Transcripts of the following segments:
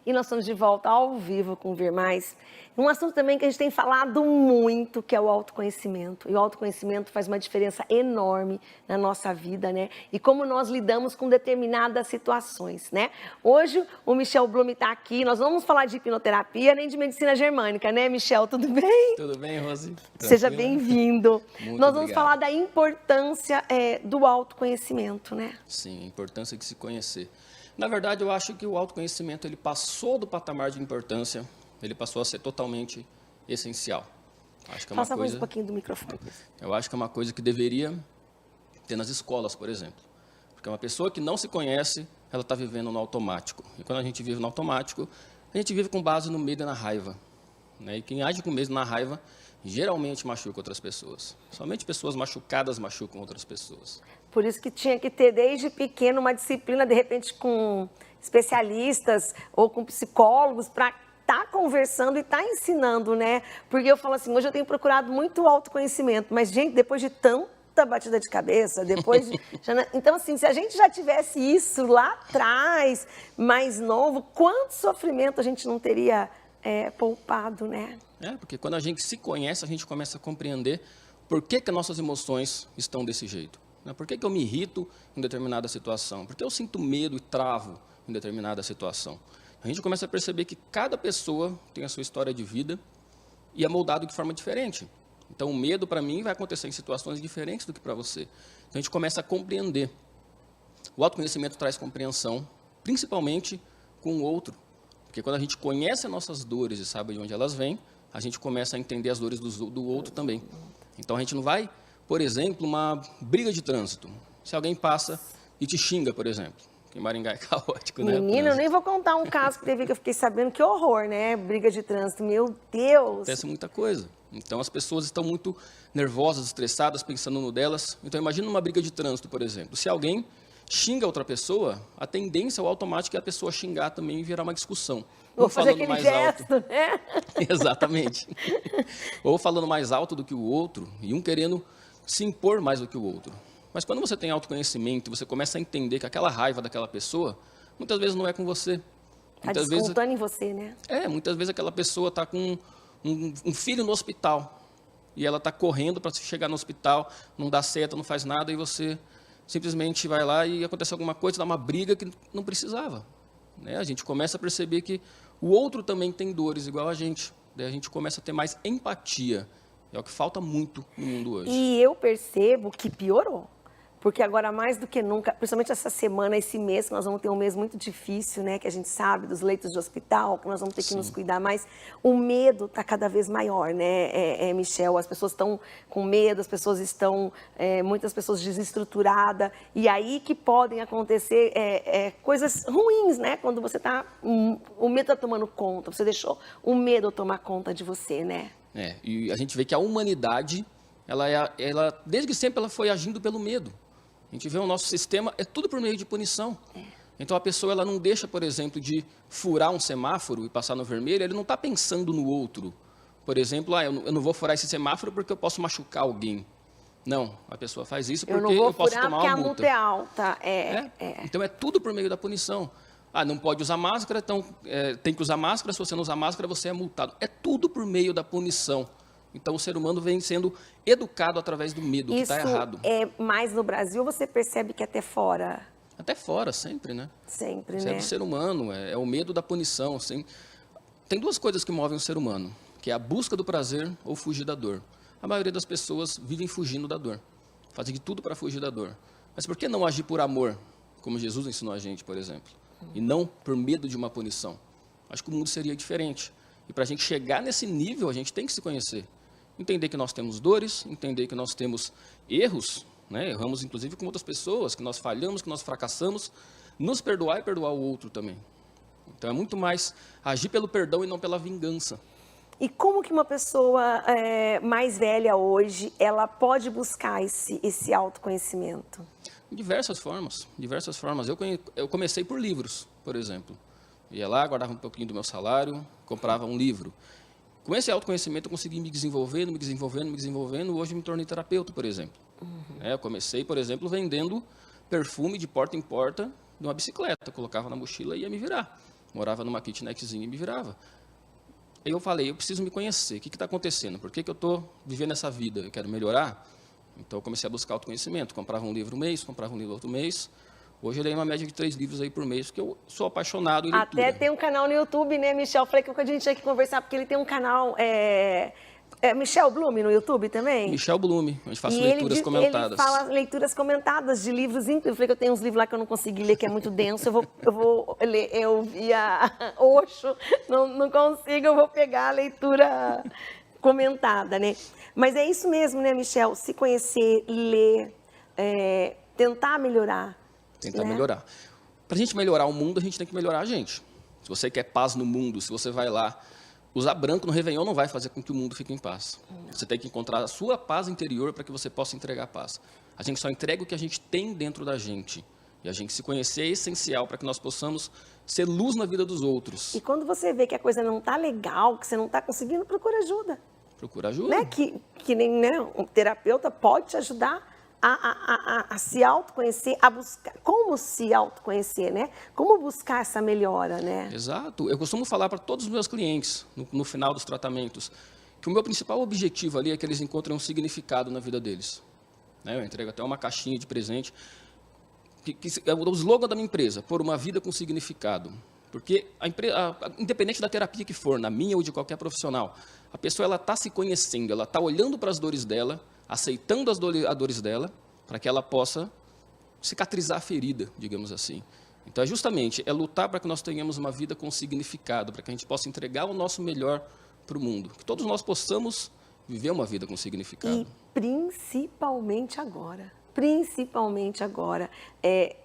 E nós estamos de volta ao vivo com o Ver Mais. Um assunto também que a gente tem falado muito, que é o autoconhecimento. E o autoconhecimento faz uma diferença enorme na nossa vida, né? E como nós lidamos com determinadas situações, né? Hoje o Michel Blume está aqui, nós vamos falar de hipnoterapia, nem de medicina germânica, né, Michel? Tudo bem? Tudo bem, Rose? Seja Tranquila? bem-vindo. Muito Nós vamos obrigado. falar da importância do autoconhecimento, né? Sim, a importância de se conhecer. Na verdade, eu acho que o autoconhecimento ele passou do patamar de importância, ele passou a ser totalmente essencial. Acho que é uma Faça mais um coisa, pouquinho do microfone. eu acho que é uma coisa que deveria ter nas escolas, por exemplo. Porque uma pessoa que não se conhece, ela está vivendo no automático. E quando a gente vive no automático, a gente vive com base no medo e na raiva, né? E quem age com medo e na raiva, geralmente machuca outras pessoas. Somente pessoas machucadas machucam outras pessoas. Por isso que tinha que ter desde pequeno uma disciplina, de repente, com especialistas ou com psicólogos para estar conversando e estar ensinando, né? Porque eu falo assim, hoje eu tenho procurado muito autoconhecimento, mas, gente, depois de tanta batida de cabeça, depois de... Então, assim, se a gente já tivesse isso lá atrás, mais novo, quanto sofrimento a gente não teria poupado, né? Porque quando a gente se conhece, a gente começa a compreender por que nossas emoções estão desse jeito. Né? Por que eu me irrito em determinada situação? Por que eu sinto medo e travo em determinada situação? A gente começa a perceber que cada pessoa tem a sua história de vida e é moldado de forma diferente. Então, o medo, para mim, vai acontecer em situações diferentes do que para você. Então, a gente começa a compreender. O autoconhecimento traz compreensão, principalmente com o outro. Porque quando a gente conhece as nossas dores e sabe de onde elas vêm, a gente começa a entender as dores do outro também. Então, a gente não vai, por exemplo, uma briga de trânsito. Se alguém passa e te xinga, por exemplo. Em Maringá é caótico, né? Menina, eu nem vou contar um caso que teve que eu fiquei sabendo, que horror, né? Briga de trânsito, meu Deus! Acontece muita coisa. Então, as pessoas estão muito nervosas, estressadas, pensando no delas. Então, imagina uma briga de trânsito, por exemplo. Se alguém xinga outra pessoa, a tendência, o automático, é a pessoa xingar também e virar uma discussão. Vou fazer aquele gesto, né? Exatamente. Ou falando mais alto do que o outro, e um querendo se impor mais do que o outro. Mas quando você tem autoconhecimento, você começa a entender que aquela raiva daquela pessoa, muitas vezes não é com você. Está descontando em você, né? Muitas vezes aquela pessoa está com um filho no hospital, e ela está correndo para chegar no hospital, não dá certo, não faz nada, e você simplesmente vai lá e acontece alguma coisa, dá uma briga que não precisava. Né? A gente começa a perceber que o outro também tem dores igual a gente. Daí a gente começa a ter mais empatia. É o que falta muito no mundo hoje. E eu percebo que piorou. Porque agora, mais do que nunca, principalmente essa semana, esse mês, que nós vamos ter um mês muito difícil, né? Que a gente sabe, dos leitos de hospital, que nós vamos ter que nos cuidar mais. O medo está cada vez maior, né, Michel? As pessoas estão com medo, as pessoas estão, muitas pessoas desestruturadas. E aí que podem acontecer coisas ruins, né? Quando você está... o medo está tomando conta, você deixou o medo tomar conta de você, né? E a gente vê que a humanidade, ela desde que sempre ela foi agindo pelo medo. A gente vê o nosso sistema, é tudo por meio de punição. Então, a pessoa ela não deixa, por exemplo, de furar um semáforo e passar no vermelho, ele não está pensando no outro. Por exemplo, eu não vou furar esse semáforo porque eu posso machucar alguém. Não, a pessoa faz isso porque eu posso tomar uma multa. Eu não vou furar porque a multa é alta. Então, é tudo por meio da punição. Não pode usar máscara, então tem que usar máscara, se você não usar máscara, você é multado. É tudo por meio da punição. Então, o ser humano vem sendo educado através do medo, que está errado. Isso é mais no Brasil, você percebe que até fora? Até fora, sempre, né? Sempre, Isso né? é do ser humano, é o medo da punição. Assim. Tem duas coisas que movem o ser humano, que é a busca do prazer ou fugir da dor. A maioria das pessoas vivem fugindo da dor, fazem de tudo para fugir da dor. Mas por que não agir por amor, como Jesus ensinou a gente, por exemplo? E não por medo de uma punição? Acho que o mundo seria diferente. E para a gente chegar nesse nível, a gente tem que se conhecer. Entender que nós temos dores, entender que nós temos erros, né? Erramos inclusive com outras pessoas, que nós falhamos, que nós fracassamos, nos perdoar e perdoar o outro também. Então é muito mais agir pelo perdão e não pela vingança. E como que uma pessoa mais velha hoje, ela pode buscar esse autoconhecimento? De diversas formas, diversas formas. Eu comecei por livros, por exemplo. Ia lá, guardava um pouquinho do meu salário, comprava um livro. Com esse autoconhecimento, eu consegui me desenvolvendo. Hoje, eu me tornei terapeuta, por exemplo. Eu comecei, por exemplo, vendendo perfume de porta em porta de uma bicicleta. Colocava na mochila e ia me virar. morava numa kitnetzinha e me virava. Aí eu falei, eu preciso me conhecer, o que está acontecendo? Por que eu estou vivendo essa vida? Eu quero melhorar? Então, eu comecei a buscar autoconhecimento, comprava um livro um mês, comprava um livro outro mês. Hoje eu leio uma média de 3 livros aí por mês, porque eu sou apaixonado em leitura. Até tem um canal no YouTube, né, Michel? Falei que a gente tinha que conversar, porque ele tem um canal, Michel Blume no YouTube também? Michel Blume, a gente faz E leituras comentadas. Ele fala leituras comentadas de livros incríveis. Eu falei que eu tenho uns livros lá que eu não consegui ler, que é muito denso. Eu vou ler, eu via Osho, não consigo, eu vou pegar a leitura comentada, né? Mas é isso mesmo, né, Michel? Se conhecer, ler, tentar melhorar. Tentar melhorar. Para a gente melhorar o mundo, a gente tem que melhorar a gente. Se você quer paz no mundo, se você vai lá, usar branco no Réveillon não vai fazer com que o mundo fique em paz. Você tem que encontrar a sua paz interior para que você possa entregar a paz. A gente só entrega o que a gente tem dentro da gente. E a gente se conhecer é essencial para que nós possamos ser luz na vida dos outros. E quando você vê que a coisa não está legal, que você não está conseguindo, procura ajuda. Procura ajuda. Né? Que nem, né, um terapeuta pode te ajudar a se autoconhecer, a buscar como se autoconhecer, né? Como buscar essa melhora, né? Exato. Eu costumo falar para todos os meus clientes, no final dos tratamentos, que o meu principal objetivo ali é que eles encontrem um significado na vida deles. Né? Eu entrego até uma caixinha de presente, que é o slogan da minha empresa, por uma vida com significado. Porque, independente da terapia que for, na minha ou de qualquer profissional, a pessoa está se conhecendo, ela está olhando para as dores dela, aceitando as dores dela, para que ela possa cicatrizar a ferida, digamos assim. Então, justamente, é lutar para que nós tenhamos uma vida com significado, para que a gente possa entregar o nosso melhor para o mundo. Que todos nós possamos viver uma vida com significado. E principalmente agora.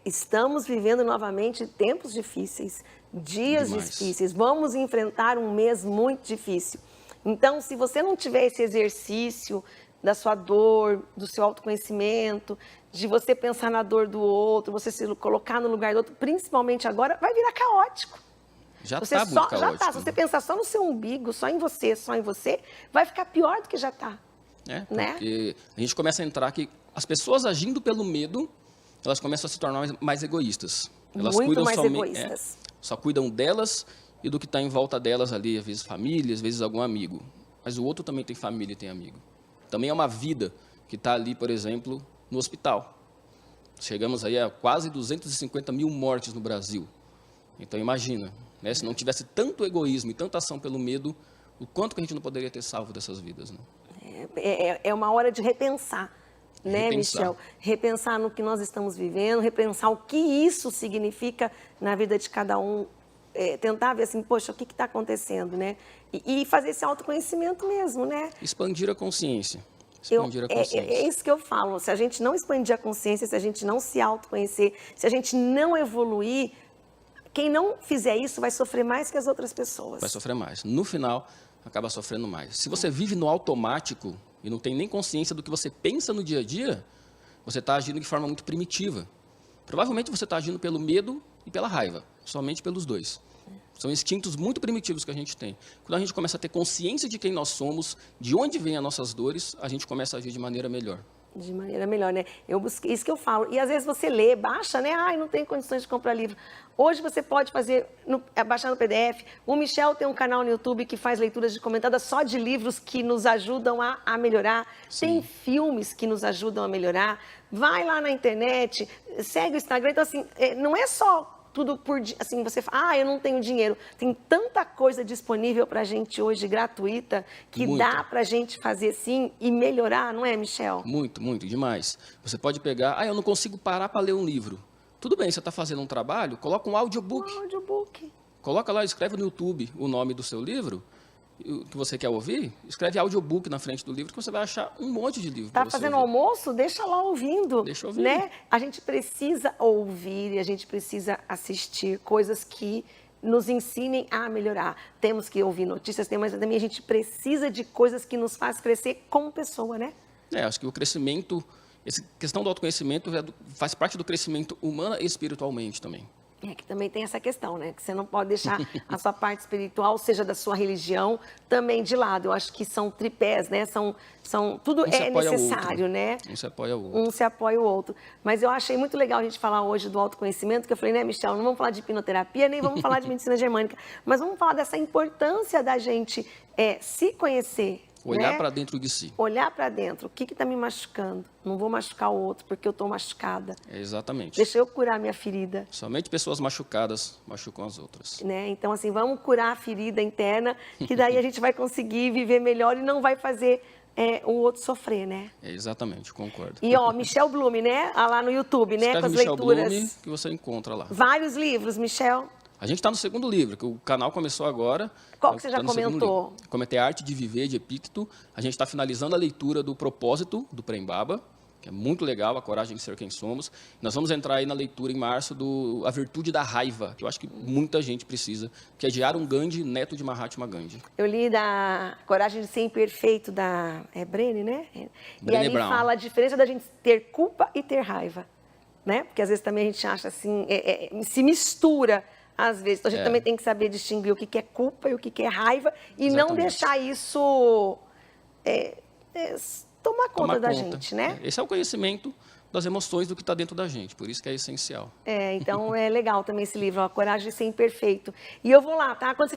Estamos vivendo novamente tempos difíceis, dias difíceis. Vamos enfrentar um mês muito difícil. Então, se você não tiver esse exercício da sua dor, do seu autoconhecimento, de você pensar na dor do outro, você se colocar no lugar do outro, principalmente agora, vai virar caótico. Já está muito caótico. Já está. Se você pensar só no seu umbigo, só em você, vai ficar pior do que já está. Porque a gente começa a entrar que as pessoas agindo pelo medo, elas começam a se tornar mais egoístas. Elas muito mais egoístas. Só cuidam delas e do que está em volta delas ali, às vezes família, às vezes algum amigo. Mas o outro também tem família e tem amigo. Também é uma vida que está ali, por exemplo, no hospital. Chegamos aí a quase 250 mil mortes no Brasil. Então, imagina, né, se não tivesse tanto egoísmo e tanta ação pelo medo, o quanto que a gente não poderia ter salvo dessas vidas. Né? É uma hora de repensar, né, Michel? Repensar no que nós estamos vivendo, repensar o que isso significa na vida de cada um. Tentar ver assim, poxa, o que está acontecendo, né? E fazer esse autoconhecimento mesmo, né? Expandir a consciência. É isso que eu falo. Se a gente não expandir a consciência, se a gente não se autoconhecer, se a gente não evoluir, quem não fizer isso vai sofrer mais que as outras pessoas. Vai sofrer mais. No final, acaba sofrendo mais. Se você vive no automático e não tem nem consciência do que você pensa no dia a dia, você está agindo de forma muito primitiva. Provavelmente você está agindo pelo medo e pela raiva, somente pelos dois. São instintos muito primitivos que a gente tem. Quando a gente começa a ter consciência de quem nós somos, de onde vêm as nossas dores, a gente começa a agir de maneira melhor. De maneira melhor, né? Eu busquei, isso que eu falo. E às vezes você lê, baixa, né? Ai, não tenho condições de comprar livro. Hoje você pode baixar no PDF. O Michel tem um canal no YouTube que faz leituras de comentadas só de livros que nos ajudam a melhorar. Sim. Tem filmes que nos ajudam a melhorar. Vai lá na internet, segue o Instagram. Então, assim, não é só tudo por... Assim, você fala, eu não tenho dinheiro. Tem tanta coisa disponível para a gente hoje, gratuita, que muito. Dá para a gente fazer sim e melhorar, não é, Michel? Muito, muito, demais. Você pode pegar, eu não consigo parar para ler um livro. Tudo bem, você está fazendo um trabalho, coloca um audiobook. Um audiobook. Coloca lá, escreve no YouTube o nome do seu livro, que você quer ouvir, escreve audiobook na frente do livro, que você vai achar um monte de livro. Está fazendo almoço? Deixa lá ouvindo. Deixa ouvir. Né? A gente precisa ouvir e a gente precisa assistir coisas que nos ensinem a melhorar. Temos que ouvir notícias, mas também a gente precisa de coisas que nos fazem crescer como pessoa, né? Acho que o crescimento, essa questão do autoconhecimento faz parte do crescimento humano e espiritualmente também. É que também tem essa questão, né? Que você não pode deixar a sua parte espiritual, seja da sua religião, também de lado. Eu acho que são tripés, né? Tudo Um se é apoia ao necessário, outro. né? Um se apoia ao outro. Um se apoia o outro. Mas eu achei muito legal a gente falar hoje do autoconhecimento, que eu falei, né, Michel, não vamos falar de hipnoterapia, nem vamos falar de medicina germânica, mas vamos falar dessa importância da gente se conhecer. Olhar né? para dentro de si. Olhar para dentro. O que está me machucando? Não vou machucar o outro porque eu estou machucada. Exatamente. Deixa eu curar minha ferida. Somente pessoas machucadas machucam as outras. Né? Então, assim, vamos curar a ferida interna, que daí a gente vai conseguir viver melhor e não vai fazer o outro sofrer, né? Exatamente, concordo. E, ó, Michel Blume, né? Lá no YouTube, né? Escreve Com as Michel leituras. Blume, que você encontra lá. Vários livros, Michel. A gente está no segundo livro, que o canal começou agora. Qual que você já comentou? Comentei A Arte de Viver, de Epícteto. A gente está finalizando a leitura do Propósito, do Prembaba, que é muito legal, A Coragem de Ser Quem Somos. Nós vamos entrar aí na leitura em março do A Virtude da Raiva, que eu acho que muita gente precisa, que é de Arun Gandhi, neto de Mahatma Gandhi. Eu li da Coragem de Ser Imperfeito, da Brené, né? Brené e ali Brown. fala a diferença da gente ter culpa e ter raiva, né? Porque às vezes também a gente acha assim, se mistura às vezes. Então a gente também tem que saber distinguir o que é culpa e o que é raiva e Exatamente. não deixar isso tomar conta da gente, né? Esse é o conhecimento das emoções do que está dentro da gente, por isso que é essencial. Então é legal também esse livro, A Coragem de Ser Imperfeito. E eu vou lá, tá? Quando você